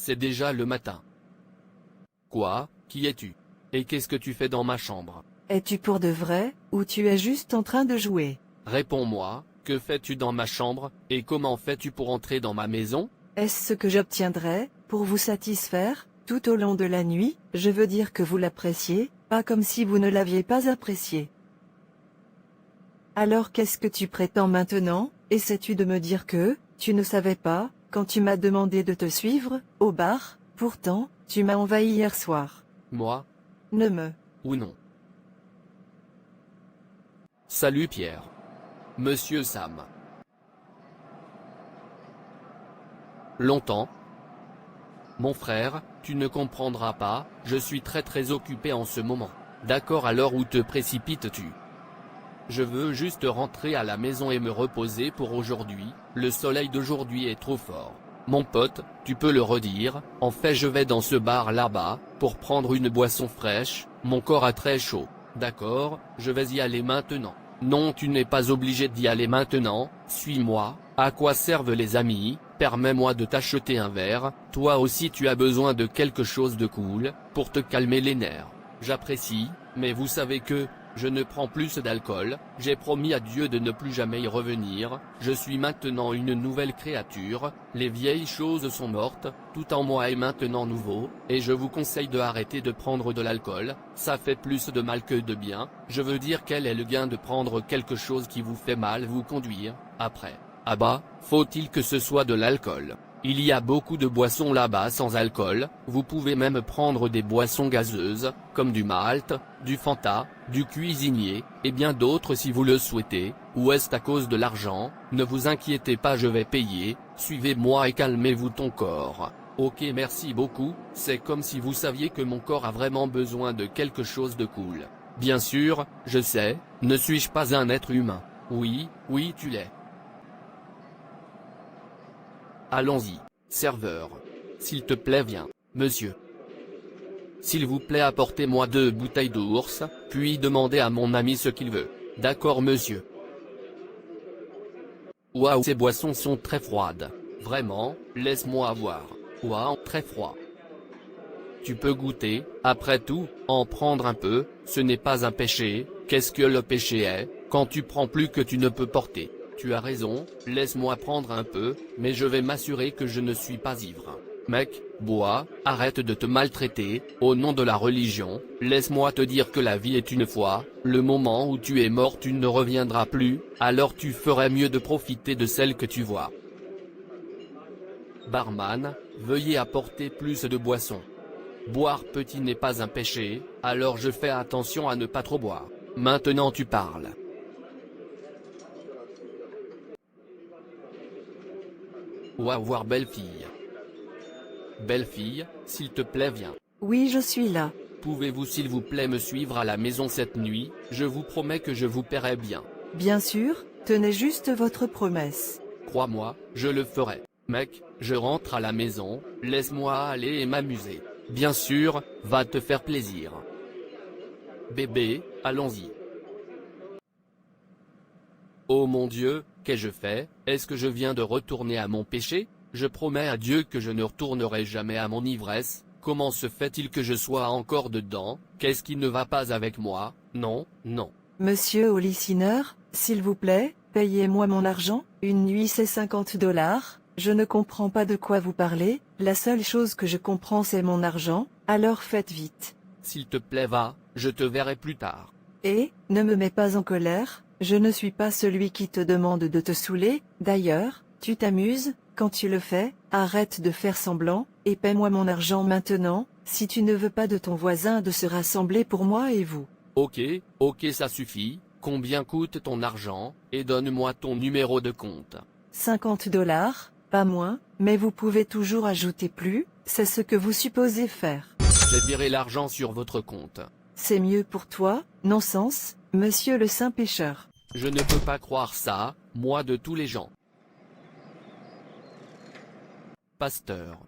c'est déjà le matin. Quoi, qui es-tu? Et qu'est-ce que tu fais dans ma chambre? Es-tu pour de vrai, ou tu es juste en train de jouer? Réponds-moi, que fais-tu dans ma chambre, et comment fais-tu pour entrer dans ma maison? Est-ce ce que j'obtiendrai, pour vous satisfaire, tout au long de la nuit? Je veux dire que vous l'appréciez, pas comme si vous ne l'aviez pas apprécié. Alors qu'est-ce que tu prétends maintenant? Essaies-tu de me dire que, tu ne savais pas, quand tu m'as demandé de te suivre, au bar? Pourtant, tu m'as envahi hier soir. Moi? Ne me... Ou non? Salut Pierre. Monsieur Sam. Longtemps? Mon frère, tu ne comprendras pas, je suis très occupé en ce moment. D'accord, alors où te précipites-tu? Je veux juste rentrer à la maison et me reposer pour aujourd'hui, le soleil d'aujourd'hui est trop fort. Mon pote, tu peux le redire, en fait je vais dans ce bar là-bas, pour prendre une boisson fraîche, mon corps a très chaud. D'accord, je vais y aller maintenant. Non, tu n'es pas obligé d'y aller maintenant, suis-moi. À quoi servent les amis? Permets-moi de t'acheter un verre, toi aussi tu as besoin de quelque chose de cool, pour te calmer les nerfs. J'apprécie, mais vous savez que, je ne prends plus d'alcool, j'ai promis à Dieu de ne plus jamais y revenir, je suis maintenant une nouvelle créature, les vieilles choses sont mortes, tout en moi est maintenant nouveau, et je vous conseille de arrêter de prendre de l'alcool, ça fait plus de mal que de bien, je veux dire quel est le gain de prendre quelque chose qui vous fait mal vous conduire, après. Ah bah, faut-il que ce soit de l'alcool? Il y a beaucoup de boissons là-bas sans alcool, vous pouvez même prendre des boissons gazeuses, comme du malt, du Fanta, du cuisinier, et bien d'autres si vous le souhaitez. Ou est-ce à cause de l'argent? Ne vous inquiétez pas, je vais payer, suivez-moi et calmez-vous ton corps. Ok, merci beaucoup, c'est comme si vous saviez que mon corps a vraiment besoin de quelque chose de cool. Bien sûr, je sais, ne suis-je pas un être humain? Oui, tu l'es. Allons-y, serveur. S'il te plaît viens, monsieur. S'il vous plaît apportez-moi 2 bouteilles d'ours, puis demandez à mon ami ce qu'il veut. D'accord monsieur. Waouh, ces boissons sont très froides. Vraiment, laisse-moi voir. Waouh, très froid. Tu peux goûter, après tout, en prendre un peu, ce n'est pas un péché. Qu'est-ce que le péché est, quand tu prends plus que tu ne peux porter? Tu as raison, laisse-moi prendre un peu, mais je vais m'assurer que je ne suis pas ivre. Mec, bois, arrête de te maltraiter, au nom de la religion, laisse-moi te dire que la vie est une fois, le moment où tu es mort tu ne reviendras plus, alors tu ferais mieux de profiter de celle que tu vois. Barman, veuillez apporter plus de boissons. Boire petit n'est pas un péché, alors je fais attention à ne pas trop boire. Maintenant tu parles. Waouh, voir belle fille. Belle fille, s'il te plaît viens. Oui, je suis là. Pouvez-vous s'il vous plaît me suivre à la maison cette nuit? Je vous promets que je vous paierai bien. Bien sûr, tenez juste votre promesse. Crois-moi, je le ferai. Mec, je rentre à la maison, laisse-moi aller et m'amuser. Bien sûr, va te faire plaisir. Bébé, allons-y. Oh mon Dieu, qu'ai-je fait? Est-ce que je viens de retourner à mon péché? Je promets à Dieu que je ne retournerai jamais à mon ivresse. Comment se fait-il que je sois encore dedans? Qu'est-ce qui ne va pas avec moi? Non. Monsieur au licineur, s'il vous plaît, payez-moi mon argent, une nuit c'est $50. Je ne comprends pas de quoi vous parlez, la seule chose que je comprends c'est mon argent, alors faites vite. S'il te plaît va, je te verrai plus tard. Et, ne me mets pas en colère, je ne suis pas celui qui te demande de te saouler, d'ailleurs, tu t'amuses, quand tu le fais, arrête de faire semblant, et paie-moi mon argent maintenant, si tu ne veux pas de ton voisin de se rassembler pour moi et vous. Ok, ça suffit, combien coûte ton argent, et donne-moi ton numéro de compte. $50, pas moins, mais vous pouvez toujours ajouter plus, c'est ce que vous supposez faire. J'ai viré l'argent sur votre compte. C'est mieux pour toi, non-sens, monsieur le saint pécheur. Je ne peux pas croire ça, moi de tous les gens. Pasteur.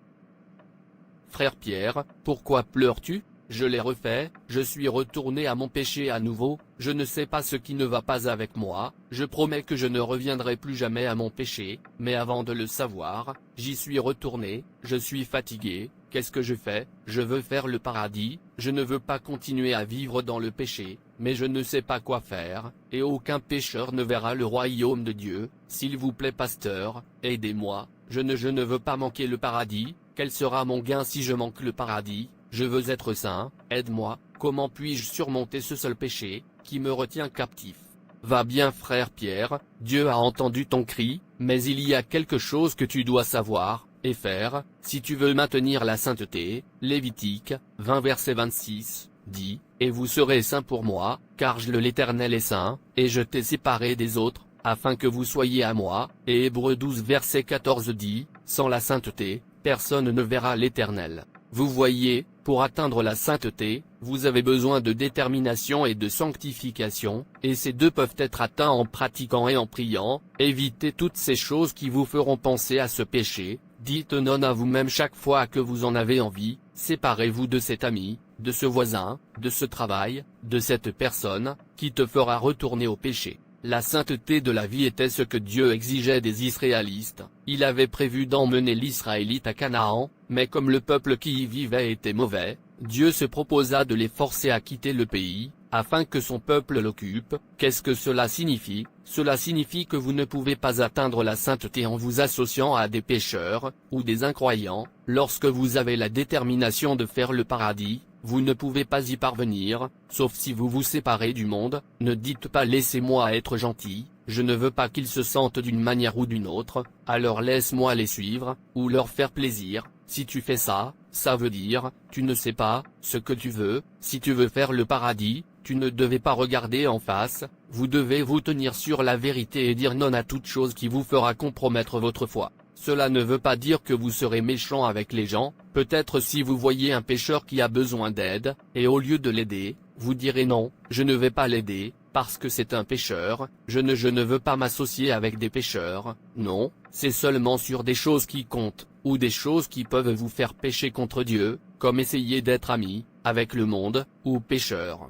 Frère Pierre, pourquoi pleures-tu? Je l'ai refait, je suis retourné à mon péché à nouveau, je ne sais pas ce qui ne va pas avec moi, je promets que je ne reviendrai plus jamais à mon péché, mais avant de le savoir, j'y suis retourné, je suis fatigué, qu'est-ce que je fais? Je veux faire le paradis, je ne veux pas continuer à vivre dans le péché, mais je ne sais pas quoi faire, et aucun pécheur ne verra le royaume de Dieu. S'il vous plaît pasteur, aidez-moi, je ne veux pas manquer le paradis, quel sera mon gain si je manque le paradis? Je veux être saint, aide-moi, comment puis-je surmonter ce seul péché, qui me retient captif? Va bien frère Pierre, Dieu a entendu ton cri, mais il y a quelque chose que tu dois savoir, et faire, si tu veux maintenir la sainteté. Lévitique, 20 verset 26, dit, et vous serez saints pour moi, car l'Éternel est saint, et je t'ai séparé des autres, afin que vous soyez à moi. Et Hébreux 12 verset 14 dit, sans la sainteté, personne ne verra l'Éternel. Vous voyez, pour atteindre la sainteté, vous avez besoin de détermination et de sanctification, et ces deux peuvent être atteints en pratiquant et en priant. Évitez toutes ces choses qui vous feront penser à ce péché, dites non à vous-même chaque fois que vous en avez envie, séparez-vous de cet ami, de ce voisin, de ce travail, de cette personne, qui te fera retourner au péché. La sainteté de la vie était ce que Dieu exigeait des Israélites. Il avait prévu d'emmener l'Israélite à Canaan, mais comme le peuple qui y vivait était mauvais, Dieu se proposa de les forcer à quitter le pays, afin que son peuple l'occupe. Qu'est-ce que cela signifie? Cela signifie que vous ne pouvez pas atteindre la sainteté en vous associant à des pécheurs, ou des incroyants. Lorsque vous avez la détermination de faire le paradis, vous ne pouvez pas y parvenir, sauf si vous vous séparez du monde. Ne dites pas laissez-moi être gentil, je ne veux pas qu'ils se sentent d'une manière ou d'une autre, alors laisse-moi les suivre, ou leur faire plaisir. Si tu fais ça, ça veut dire, tu ne sais pas ce que tu veux. Si tu veux faire le paradis, tu ne devais pas regarder en face, vous devez vous tenir sur la vérité et dire non à toute chose qui vous fera compromettre votre foi. Cela ne veut pas dire que vous serez méchant avec les gens. Peut-être si vous voyez un pécheur qui a besoin d'aide, et au lieu de l'aider, vous direz non, je ne vais pas l'aider, parce que c'est un pécheur, je ne veux pas m'associer avec des pécheurs. Non, c'est seulement sur des choses qui comptent, ou des choses qui peuvent vous faire pécher contre Dieu, comme essayer d'être ami avec le monde, ou pécheur.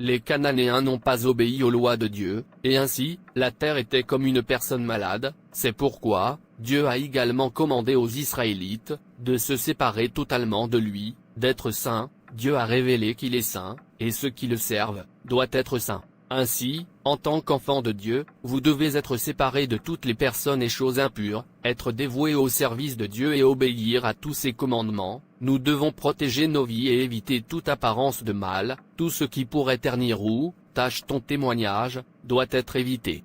Les Cananéens n'ont pas obéi aux lois de Dieu, et ainsi, la terre était comme une personne malade. C'est pourquoi, Dieu a également commandé aux Israélites, de se séparer totalement de lui, d'être saints. Dieu a révélé qu'il est saint, et ceux qui le servent, doivent être saints. Ainsi, en tant qu'enfant de Dieu, vous devez être séparés de toutes les personnes et choses impures, être dévoués au service de Dieu et obéir à tous ses commandements. Nous devons protéger nos vies et éviter toute apparence de mal. Tout ce qui pourrait ternir ou tâche ton témoignage, doit être évité.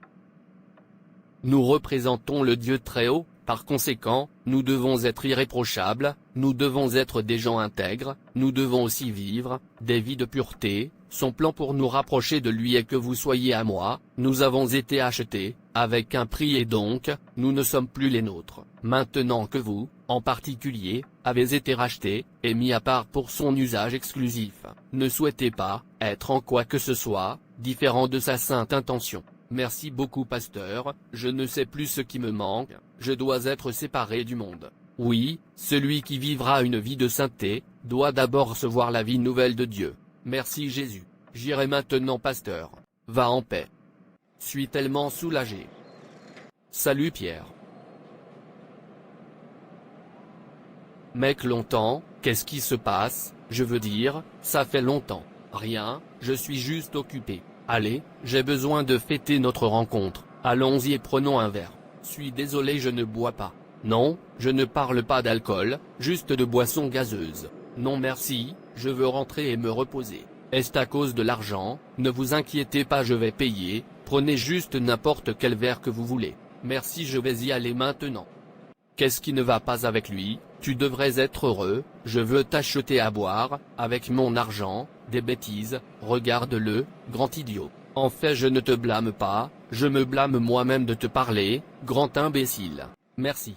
Nous représentons le Dieu très haut, par conséquent, nous devons être irréprochables, nous devons être des gens intègres, nous devons aussi vivre des vies de pureté. Son plan pour nous rapprocher de lui est que vous soyez à moi. Nous avons été achetés avec un prix et donc, nous ne sommes plus les nôtres. Maintenant que vous, en particulier, avez été rachetés, et mis à part pour son usage exclusif, ne souhaitez pas être en quoi que ce soit différent de sa sainte intention. Merci beaucoup pasteur, je ne sais plus ce qui me manque, je dois être séparé du monde. Oui, celui qui vivra une vie de sainteté, doit d'abord recevoir la vie nouvelle de Dieu. Merci Jésus. J'irai maintenant pasteur. Va en paix. Suis tellement soulagé. Salut Pierre. Mec longtemps, qu'est-ce qui se passe? Je veux dire, ça fait longtemps. Rien, je suis juste occupé. Allez, j'ai besoin de fêter notre rencontre. Allons-y et prenons un verre. Suis désolé, je ne bois pas. Non, je ne parle pas d'alcool, juste de boissons gazeuses. Non merci, je veux rentrer et me reposer. Est-ce à cause de l'argent? Ne vous inquiétez pas, je vais payer, prenez juste n'importe quel verre que vous voulez. Merci, je vais y aller maintenant. Qu'est-ce qui ne va pas avec lui? Tu devrais être heureux, je veux t'acheter à boire, avec mon argent, des bêtises, regarde-le, grand idiot. En fait je ne te blâme pas, je me blâme moi-même de te parler, grand imbécile. Merci.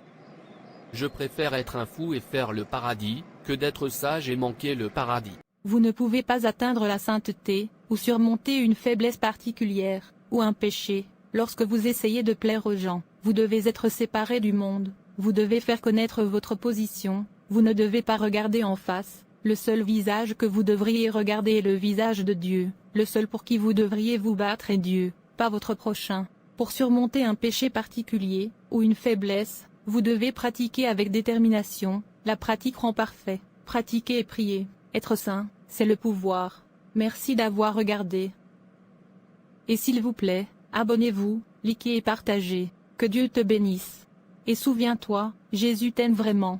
Je préfère être un fou et faire le paradis, que d'être sage et manquer le paradis. Vous ne pouvez pas atteindre la sainteté, ou surmonter une faiblesse particulière, ou un péché, lorsque vous essayez de plaire aux gens. Vous devez être séparé du monde, vous devez faire connaître votre position, vous ne devez pas regarder en face. Le seul visage que vous devriez regarder est le visage de Dieu, le seul pour qui vous devriez vous battre est Dieu, pas votre prochain. Pour surmonter un péché particulier, ou une faiblesse, vous devez pratiquer avec détermination, la pratique rend parfait. Pratiquer et prier, être saint, c'est le pouvoir. Merci d'avoir regardé. Et s'il vous plaît, abonnez-vous, likez et partagez. Que Dieu te bénisse. Et souviens-toi, Jésus t'aime vraiment.